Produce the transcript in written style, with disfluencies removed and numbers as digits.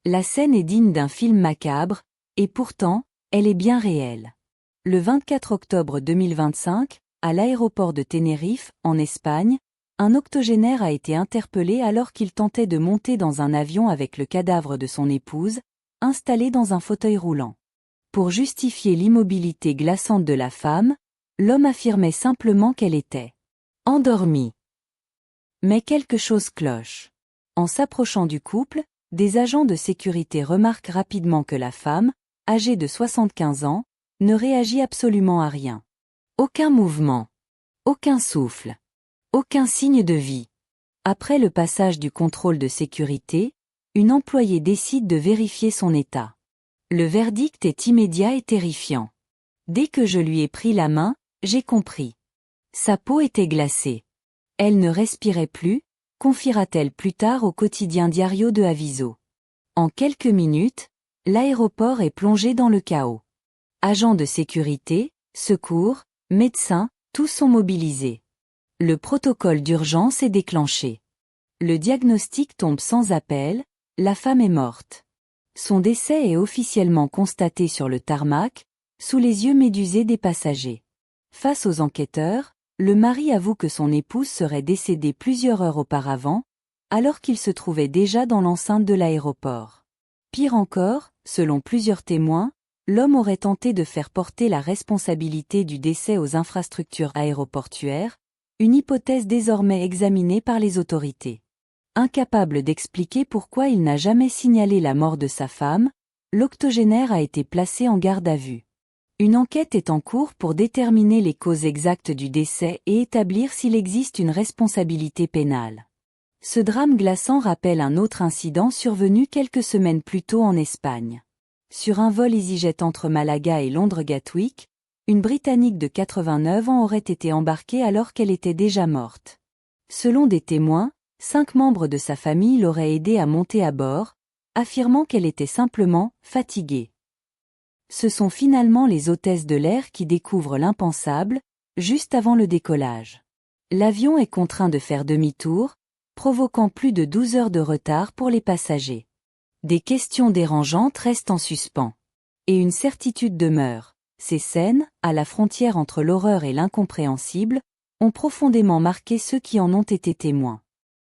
La scène est digne d'un film macabre, et pourtant, elle est bien réelle. Le 24 octobre 2025, à l'aéroport de Tenerife, en Espagne, un octogénaire a été interpellé alors qu'il tentait de monter dans un avion avec le cadavre de son épouse, installé dans un fauteuil roulant. Pour justifier l'immobilité glaçante de la femme, l'homme affirmait simplement qu'elle était endormie. Mais quelque chose cloche. En s'approchant du couple, des agents de sécurité remarquent rapidement que la femme, âgée de 75 ans, ne réagit absolument à rien. Aucun mouvement. Aucun souffle. Aucun signe de vie. Après le passage du contrôle de sécurité, une employée décide de vérifier son état. Le verdict est immédiat et terrifiant. Dès que je lui ai pris la main, j'ai compris. Sa peau était glacée. Elle ne respirait plus, confiera-t-elle plus tard au quotidien Diario de Aviso. En quelques minutes, l'aéroport est plongé dans le chaos. Agents de sécurité, secours, médecins, tous sont mobilisés. Le protocole d'urgence est déclenché. Le diagnostic tombe sans appel, la femme est morte. Son décès est officiellement constaté sur le tarmac, sous les yeux médusés des passagers. Face aux enquêteurs, le mari avoue que son épouse serait décédée plusieurs heures auparavant, alors qu'il se trouvait déjà dans l'enceinte de l'aéroport. Pire encore, selon plusieurs témoins, l'homme aurait tenté de faire porter la responsabilité du décès aux infrastructures aéroportuaires, une hypothèse désormais examinée par les autorités. Incapable d'expliquer pourquoi il n'a jamais signalé la mort de sa femme, l'octogénaire a été placé en garde à vue. Une enquête est en cours pour déterminer les causes exactes du décès et établir s'il existe une responsabilité pénale. Ce drame glaçant rappelle un autre incident survenu quelques semaines plus tôt en Espagne. Sur un vol EasyJet entre Malaga et Londres Gatwick, une Britannique de 89 ans aurait été embarquée alors qu'elle était déjà morte. Selon des témoins, 5 membres de sa famille l'auraient aidée à monter à bord, affirmant qu'elle était simplement fatiguée. Ce sont finalement les hôtesses de l'air qui découvrent l'impensable, juste avant le décollage. L'avion est contraint de faire demi-tour, provoquant plus de 12 heures de retard pour les passagers. Des questions dérangeantes restent en suspens. Et une certitude demeure. Ces scènes, à la frontière entre l'horreur et l'incompréhensible, ont profondément marqué ceux qui en ont été témoins.